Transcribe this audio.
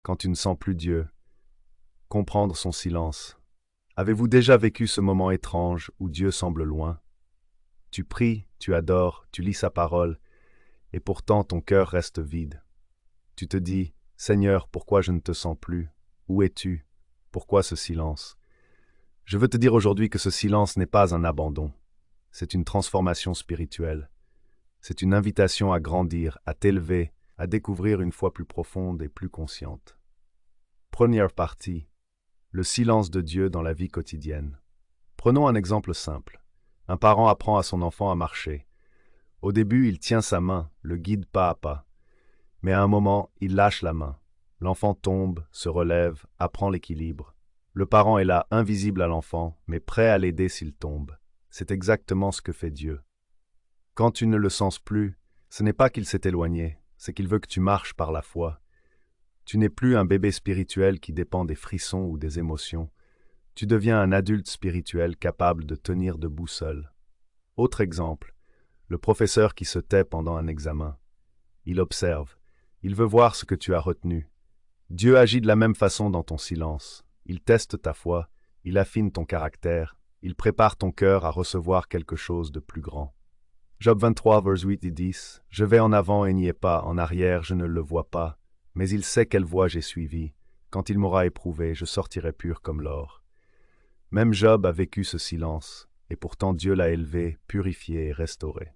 quand tu ne sens plus Dieu, comprendre son silence. Avez-vous déjà vécu ce moment étrange où Dieu semble loin? Tu pries, tu adores, tu lis sa parole, et pourtant ton cœur reste vide. Tu te dis, Seigneur, pourquoi je ne te sens plus? Où es-tu? Pourquoi ce silence? Je veux te dire aujourd'hui que ce silence n'est pas un abandon, c'est une transformation spirituelle. C'est une invitation à grandir, à t'élever, à découvrir une foi plus profonde et plus consciente. Première partie, le silence de Dieu dans la vie quotidienne. Prenons un exemple simple. Un parent apprend à son enfant à marcher. Au début, il tient sa main, le guide pas à pas. Mais à un moment, il lâche la main. L'enfant tombe, se relève, apprend l'équilibre. Le parent est là, invisible à l'enfant, mais prêt à l'aider s'il tombe. C'est exactement ce que fait Dieu. Quand tu ne le sens plus, ce n'est pas qu'il s'est éloigné, c'est qu'il veut que tu marches par la foi. Tu n'es plus un bébé spirituel qui dépend des frissons ou des émotions. Tu deviens un adulte spirituel capable de tenir debout seul. Autre exemple, le professeur qui se tait pendant un examen. Il observe. Il veut voir ce que tu as retenu. Dieu agit de la même façon dans ton silence. Il teste ta foi, il affine ton caractère, il prépare ton cœur à recevoir quelque chose de plus grand. Job 23, vers 8 et 10. Je vais en avant et n'y ai pas, en arrière je ne le vois pas. Mais il sait quelle voie j'ai suivie. Quand il m'aura éprouvé, je sortirai pur comme l'or. Même Job a vécu ce silence, et pourtant Dieu l'a élevé, purifié et restauré.